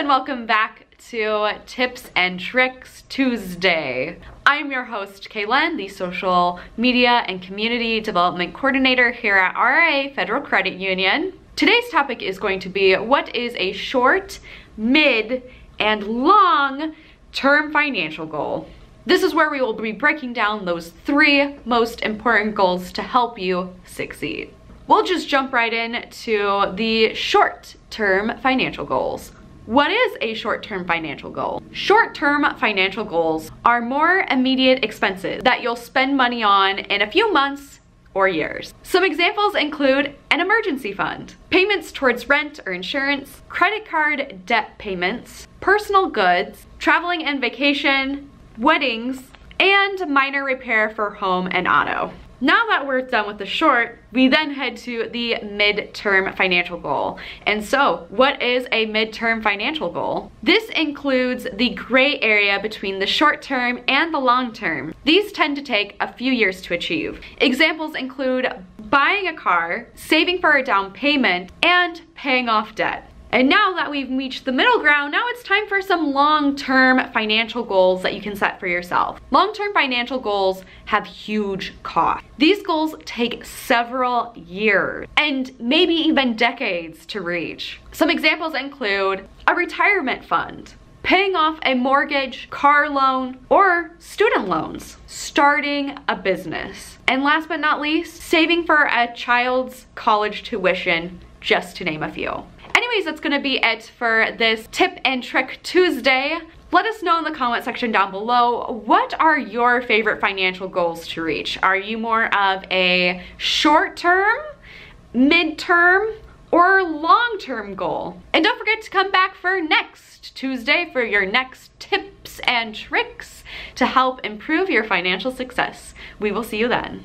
and welcome back to Tips and Tricks Tuesday. I'm your host, Kaylin, the Social Media and Community Development Coordinator here at R.I.A. Federal Credit Union. Today's topic is going to be what is a short, mid, and long-term financial goal. This is where we will be breaking down those three most important goals to help you succeed. We'll just jump right in to the short-term financial goals. What is a short-term financial goal? Short-term financial goals are more immediate expenses that you'll spend money on in a few months or years. Some examples include an emergency fund, payments towards rent or insurance, credit card debt payments, personal goods, traveling and vacation, weddings, and minor repair for home and auto. Now that we're done with the short, we then head to the midterm financial goal. And so, what is a midterm financial goal? This includes the gray area between the short term and the long term. These tend to take a few years to achieve. Examples include buying a car, saving for a down payment, and paying off debt. And now that we've reached the middle ground, now it's time for some long-term financial goals that you can set for yourself. Long-term financial goals have huge costs. These goals take several years and maybe even decades to reach. Some examples include a retirement fund, paying off a mortgage, car loan, or student loans, starting a business, and last but not least, saving for a child's college tuition, just to name a few. Anyways, that's gonna be it for this Tip and Trick Tuesday. Let us know in the comment section down below, what are your favorite financial goals to reach? Are you more of a short-term, mid-term, or long-term goal? And don't forget to come back for next Tuesday for your next tips and tricks to help improve your financial success. We will see you then.